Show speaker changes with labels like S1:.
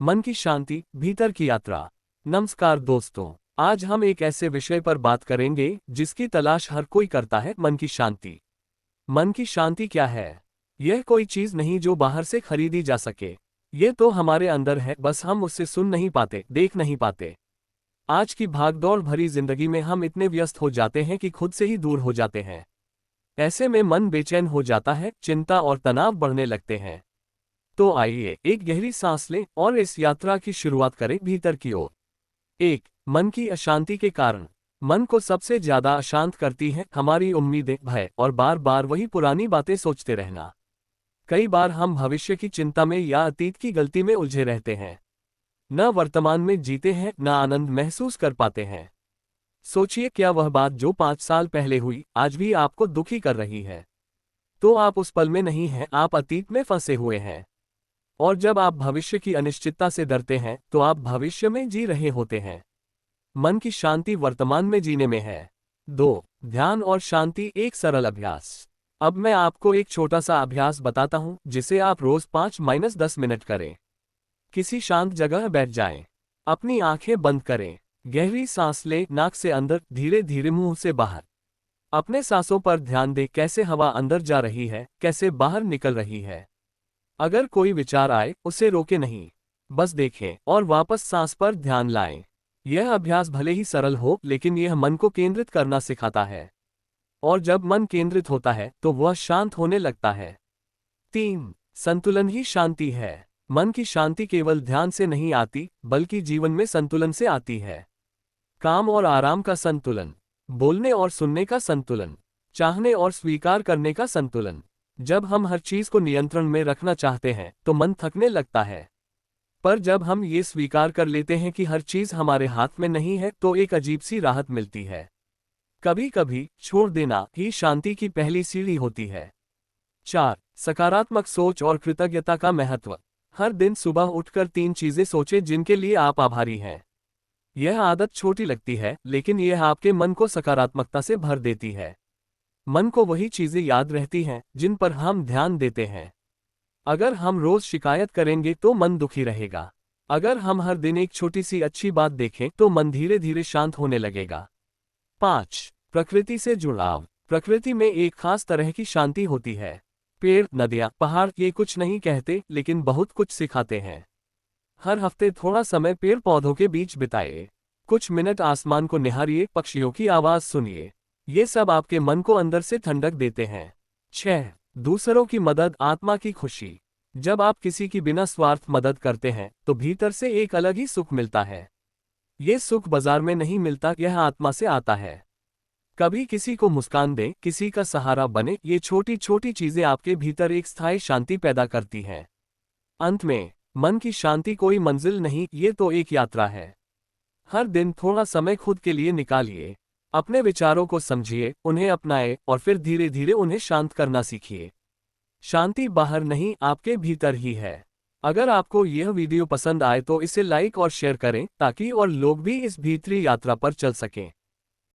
S1: मन की शांति, भीतर की यात्रा। नमस्कार दोस्तों, आज हम एक ऐसे विषय पर बात करेंगे जिसकी तलाश हर कोई करता है, मन की शांति। मन की शांति क्या है? यह कोई चीज नहीं जो बाहर से खरीदी जा सके। ये तो हमारे अंदर है, बस हम उससे सुन नहीं पाते, देख नहीं पाते। आज की भागदौड़ भरी जिंदगी में हम इतने व्यस्त हो जाते हैं कि खुद से ही दूर हो जाते हैं। ऐसे में मन बेचैन हो जाता है, चिंता और तनाव बढ़ने लगते हैं। तो आइए एक गहरी सांस लें और इस यात्रा की शुरुआत करें भीतर की ओर। एक, मन की अशांति के कारण। मन को सबसे ज्यादा अशांत करती है हमारी उम्मीदें, भय और बार बार वही पुरानी बातें सोचते रहना। कई बार हम भविष्य की चिंता में या अतीत की गलती में उलझे रहते हैं। न वर्तमान में जीते हैं, न आनंद महसूस कर पाते हैं। सोचिए, क्या वह बात जो 5 साल पहले हुई आज भी आपको दुखी कर रही है? तो आप उस पल में नहीं हैं, आप अतीत में फंसे हुए हैं। और जब आप भविष्य की अनिश्चितता से डरते हैं तो आप भविष्य में जी रहे होते हैं। मन की शांति वर्तमान में जीने में है। 2, ध्यान और शांति, एक सरल अभ्यास। अब मैं आपको एक छोटा सा अभ्यास बताता हूं जिसे आप रोज 5-10 मिनट करें। किसी शांत जगह बैठ जाएं। अपनी आंखें बंद करें। गहरी सांस लें, नाक से अंदर, धीरे धीरे मुंह से बाहर। अपने सांसों पर ध्यान दें, कैसे हवा अंदर जा रही है, कैसे बाहर निकल रही है। अगर कोई विचार आए उसे रोके नहीं, बस देखें और वापस सांस पर ध्यान लाएं। यह अभ्यास भले ही सरल हो, लेकिन यह मन को केंद्रित करना सिखाता है। और जब मन केंद्रित होता है तो वह शांत होने लगता है। 3, संतुलन ही शांति है। मन की शांति केवल ध्यान से नहीं आती, बल्कि जीवन में संतुलन से आती है। काम और आराम का संतुलन, बोलने और सुनने का संतुलन, चाहने और स्वीकार करने का संतुलन। जब हम हर चीज को नियंत्रण में रखना चाहते हैं तो मन थकने लगता है। पर जब हम ये स्वीकार कर लेते हैं कि हर चीज हमारे हाथ में नहीं है तो एक अजीब सी राहत मिलती है। कभी कभी छोड़ देना ही शांति की पहली सीढ़ी होती है। 4, सकारात्मक सोच और कृतज्ञता का महत्व। हर दिन सुबह उठकर 3 चीजें सोचें जिनके लिए आप आभारी हैं। यह आदत छोटी लगती है, लेकिन यह आपके मन को सकारात्मकता से भर देती है। मन को वही चीजें याद रहती हैं जिन पर हम ध्यान देते हैं। अगर हम रोज शिकायत करेंगे तो मन दुखी रहेगा। अगर हम हर दिन एक छोटी सी अच्छी बात देखें तो मन धीरे धीरे शांत होने लगेगा। 5, प्रकृति से जुड़ाव। प्रकृति में एक खास तरह की शांति होती है। पेड़, नदियां, पहाड़, ये कुछ नहीं कहते लेकिन बहुत कुछ सिखाते हैं। हर हफ्ते थोड़ा समय पेड़ पौधों के बीच बिताइए। कुछ मिनट आसमान को निहारिए, पक्षियों की आवाज सुनिए। ये सब आपके मन को अंदर से ठंडक देते हैं। 6, दूसरों की मदद, आत्मा की खुशी। जब आप किसी की बिना स्वार्थ मदद करते हैं तो भीतर से एक अलग ही सुख मिलता है। ये सुख बाजार में नहीं मिलता, यह आत्मा से आता है। कभी किसी को मुस्कान दें, किसी का सहारा बने, ये छोटी छोटी चीजें आपके भीतर एक स्थायी शांति पैदा करती हैं। अंत में, मन की शांति कोई मंजिल नहीं, ये तो एक यात्रा है। हर दिन थोड़ा समय खुद के लिए निकालिए। अपने विचारों को समझिए, उन्हें अपनाएं और फिर धीरे धीरे उन्हें शांत करना सीखिए। शांति बाहर नहीं, आपके भीतर ही है। अगर आपको यह वीडियो पसंद आए तो इसे लाइक और शेयर करें ताकि और लोग भी इस भीतरी यात्रा पर चल सकें।